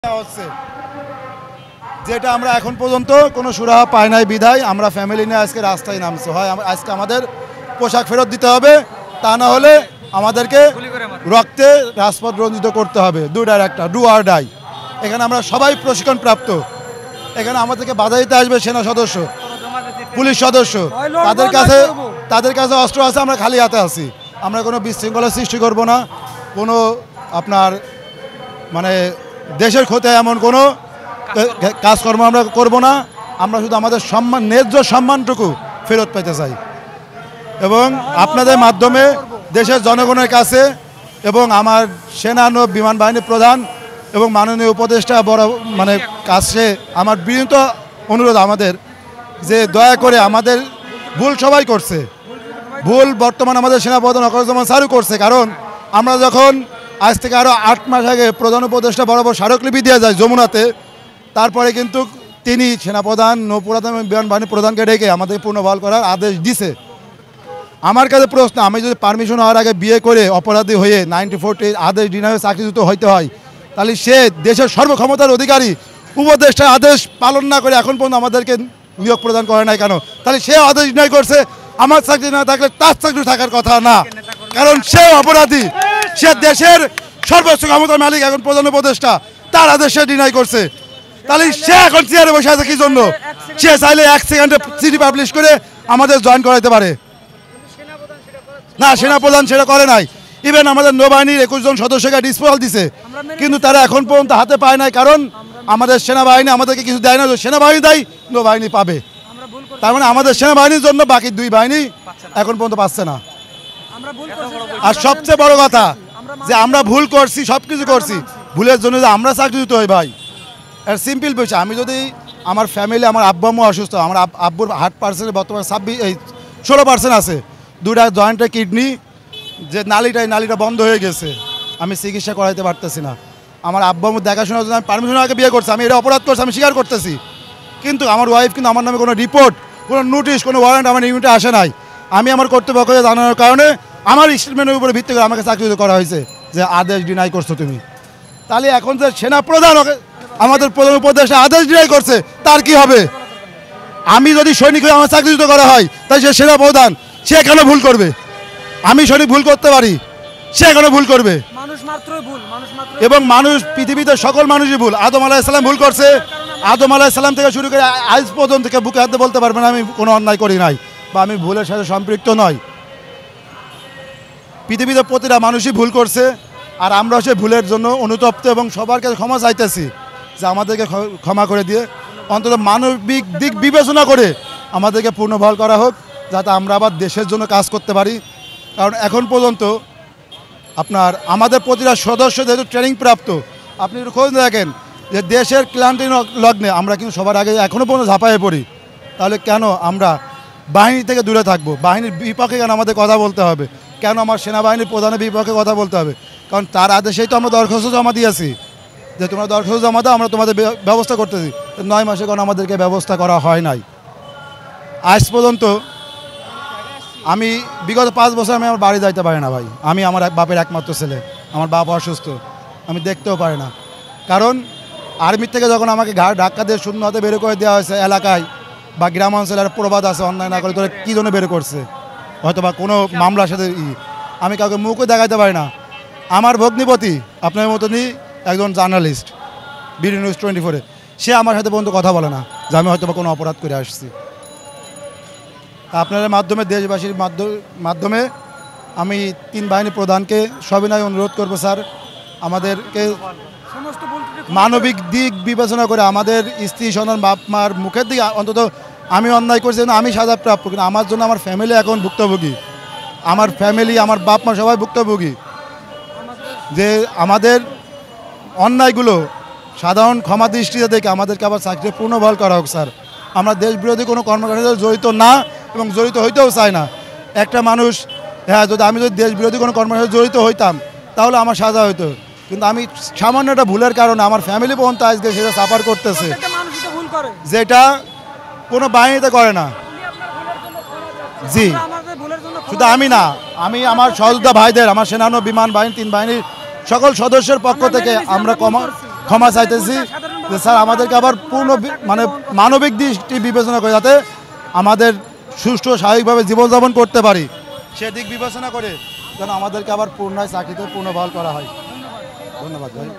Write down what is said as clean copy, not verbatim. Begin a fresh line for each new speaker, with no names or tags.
হচ্ছে যেটা আমরা এখন পর্যন্ত কোনো সুরাহা পাই নাই বিধায় আমরা ফ্যামিলি নিয়ে আজকে রাস্তায় নামছি। হয় আজকে আমাদের পোশাক ফেরত দিতে হবে, তা না হলে আমাদেরকে রক্তে রাজপথ রঞ্জিত করতে হবে। দুইটার একটা, ডু আর ডাই। এখানে আমরা সবাই প্রশিক্ষণ প্রাপ্ত। এখানে আমাদেরকে বাধা দিতে আসবে সেনা সদস্য, পুলিশ সদস্য, তাদের কাছে অস্ত্র আছে, আমরা খালি হাতে আছি। আমরা কোনো বিশৃঙ্খলা সৃষ্টি করব না, কোনো আপনার মানে দেশের ক্ষতি এমন কোনো কাজকর্ম আমরা করব না। আমরা শুধু আমাদের সম্মান, ন্যায্য সম্মানটুকু ফেরত পেতে চাই এবং আপনাদের মাধ্যমে দেশের জনগণের কাছে এবং আমার সেনা নৌ বিমান বাহিনী প্রধান এবং মাননীয় উপদেষ্টা বড় মানে কাছে আমার বিনীত অনুরোধ আমাদের, যে দয়া করে আমাদের ভুল সবাই করছে, ভুল বর্তমান আমাদের সেনাপ্রধান ওয়াকারুজ্জামান স্যারও করছে। কারণ আমরা যখন আজ থেকে আরও 8 মাস আগে প্রধান উপদেষ্টা বরাবর স্মারকলিপি দিয়ে যায় যমুনাতে, তারপরে কিন্তু তিনি সেনাপ্রধান, নৌপ্রধান এবং বিমান বাহিনী প্রধানকে ডেকে আমাদের পুনর্বহাল করার আদেশ দিছে। আমার কাছে প্রশ্ন, আমি যদি পারমিশন হওয়ার আগে বিয়ে করে অপরাধী হয়ে 94 আদেশ ডিনারে চাকরিচ্যুত হইতে হয়, তাহলে সে দেশের সর্বক্ষমতার অধিকারী উপদেষ্টার আদেশ পালন না করে এখন পর্যন্ত আমাদেরকে নিয়োগ প্রদান করে নাই কেন? তাহলে সে আদেশ ডিনাই করছে, আমার চাকরি না থাকলে তার চাকরি থাকার কথা না, কারণ সে অপরাধী। সে দেশের সর্বোচ্চ ক্ষমতার মালিক, এখন প্রধান উপদেষ্টা, তার আদেশ সে ডিনাই করছে। তাহলে সে এখন চেয়ারে বসে আছে কি জন্য? সে চাইলে 1 সেকেন্ডে চিঠি পাবলিশ করে আমাদের জয়েন করাইতে পারে না, সেনাপ্রধান সেটা করে নাই। ইভেন আমাদের নৌবাহিনীর 21 জন সদস্যকে ডিসপোজাল দিছে, কিন্তু তারা এখন পর্যন্ত হাতে পায় নাই, কারণ আমাদের সেনাবাহিনী আমাদেরকে কিছু দেয় না। সেনাবাহিনী দেয়, নৌবাহিনী পাবে। তার মানে আমাদের সেনাবাহিনীর জন্য বাকি 2 বাহিনী এখন পর্যন্ত পাচ্ছে না। আর সবচেয়ে বড় কথা যে আমরা ভুল করছি, সব কিছু করছি, ভুলের জন্য যে আমরা চাকরিচ্যুত হই ভাই, এর সিম্পল বিষয়। আমি যদি আমার ফ্যামিলি, আমার আব্বু আম্মু অসুস্থ, আমার আব্বুর হার্ট পার্সেন্টের বর্তমানে 16% আছে, 2টা জয়েন্টের কিডনি, যে নালিটা বন্ধ হয়ে গেছে, আমি চিকিৎসা করাইতে পারতেছি না। আমার আব্বু আম্মু দেখাশোনার জন্য আমি পারমিশন আগে বিয়ে করছি, আমি এটা অপরাধ করছি, আমি স্বীকার করতেছি। কিন্তু আমার ওয়াইফ কিন্তু আমার নামে কোনো রিপোর্ট, কোনো নোটিশ, কোনো ওয়ারেন্ট আমার ইউনিটে আসে নাই। আমি আমার কর্তৃপক্ষকে জানানোর কারণে আমার স্টেটমেন্টের উপরে ভিত্তি করে আমাকে চাকরিচ্যুত করা হয়েছে, যে আদেশ ডিনাই করছো তুমি। তাহলে এখন যে সেনা প্রধান আমাদের প্রধান উপদেষ্টা আদেশ ডিনাই করছে, তার কি হবে? আমি যদি সৈনিক হয়ে আমার চাকরিচ্যুত করা হয়, তাই সে সেনা প্রধান, সে কেন ভুল করবে? আমি সৈনিক ভুল করতে পারি, সে কেন ভুল করবে? এবং মানুষ, পৃথিবীতে সকল মানুষই ভুল। আদম আলাইহিস সালাম ভুল করছে, আদম আলাইহিস সালাম থেকে শুরু করে আজ পর্যন্ত থেকে বুকে হাতে বলতে পারবেন আমি কোনো অন্যায় করি নাই বা আমি ভুলের সাথে সম্পৃক্ত নই। পৃথিবীতে প্রতিটা মানুষই ভুল করছে, আর আমরা সে ভুলের জন্য অনুতপ্ত এবং সবার কাছে ক্ষমা চাইতেছি, যে আমাদেরকে ক্ষমা করে দিয়ে অন্তত মানবিক দিক বিবেচনা করে আমাদেরকে পুনর্বহাল করা হোক, যাতে আমরা আবার দেশের জন্য কাজ করতে পারি। কারণ এখন পর্যন্ত আপনার আমাদের প্রতিটা সদস্য যেহেতু ট্রেনিং প্রাপ্ত, আপনি একটু খোঁজ দেখেন যে দেশের ক্লান্তি লগ্নে আমরা কিন্তু সবার আগে এখনও পর্যন্ত ঝাঁপায়ে পড়ি। তাহলে কেন আমরা বাহিনী থেকে দূরে থাকবো? বাহিনীর বিপক্ষে কেন আমাদের কথা বলতে হবে? কেন আমার সেনাবাহিনীর প্রধানের বিপক্ষে কথা বলতে হবে? কারণ তার আদেশেই তো আমরা দরখাস্ত জমা দিয়েছি, যে তোমরা দরখাস্ত জমা দাও, আমরা তোমাদের ব্যবস্থা করতেছি। 9 মাসে কোনো আমাদেরকে ব্যবস্থা করা হয় নাই। আজ পর্যন্ত আমি বিগত 5 বছর আমি আমার বাড়ি যাইতে পারি না ভাই। আমি আমার বাপের একমাত্র ছেলে, আমার বাপ অসুস্থ, আমি দেখতেও পারি না। কারণ আর্মির থেকে যখন আমাকে ধাক্কা দিয়ে শূন্য হাতে বের করে দেওয়া হয়েছে এলাকায় বা গ্রামাঞ্চলের প্রবাদ আছে, অন্যায় না করে তোরা কী জন্য বের করছে, হয়তো বা কোনো মামলার সাথে আমি কাউকে মুখও দেখাইতে পারি না। আমার ভগ্নিপতি আপনার মতনই একজন জার্নালিস্ট, বিডি নিউজ 24-এ, সে আমার সাথে পর্যন্ত কথা বলে না যে আমি হয়তো বা কোনো অপরাধ করে আসছি। আপনাদের মাধ্যমে, দেশবাসীর মাধ্যমে আমি 3 বাহিনী প্রধানকে সবিনয় অনুরোধ করবো, স্যার আমাদেরকে মানবিক দিক বিবেচনা করে আমাদের স্ত্রী সন্তান বাপ মার মুখের দিকে অন্তত, আমি অন্যায় করছি আমি সাজা প্রাপ্য, কিন্তু আমার জন্য আমার ফ্যামিলি এখন ভুক্তভোগী, আমার ফ্যামিলি, আমার বাপ মা সবাই ভুক্তভোগী। যে আমাদের অন্যায়গুলো সাধারণ ক্ষমা দৃষ্টিতে দেখে আমাদেরকে আবার চাকরি পুনর্বহাল করা হোক স্যার। আমরা দেশবিরোধী কোনো কর্মকাণ্ডে জড়িত না এবং জড়িত হইতেও চাই না। একটা মানুষ, হ্যাঁ, আমি যদি দেশবিরোধী কোনো কর্মকাণ্ডে জড়িত হইতাম তাহলে আমার সাজা হইতো, কিন্তু আমি সামান্য একটা ভুলের কারণে আমার ফ্যামিলি পর্যন্ত আজকে সেটা সাফার করতেছে, যেটা কোনো বাহিনীতে করে না। জি, শুধু আমি না, আমি আমার সহযোদ্ধা ভাইদের, আমার সেনা নৌ বিমান বাহিনী 3 বাহিনীর সকল সদস্যের পক্ষ থেকে আমরা ক্ষমা চাইতেছি যে স্যার আমাদেরকে আবার মানে মানবিক দৃষ্টি বিবেচনা করে যাতে আমাদের সুষ্ঠু স্বাভাবিকভাবে জীবনযাপন করতে পারি সেদিক বিবেচনা করে যেন আমাদেরকে আবার পুনরায় চাকরিতে পুনর্বহাল করা হয়। ধন্যবাদ ভাই।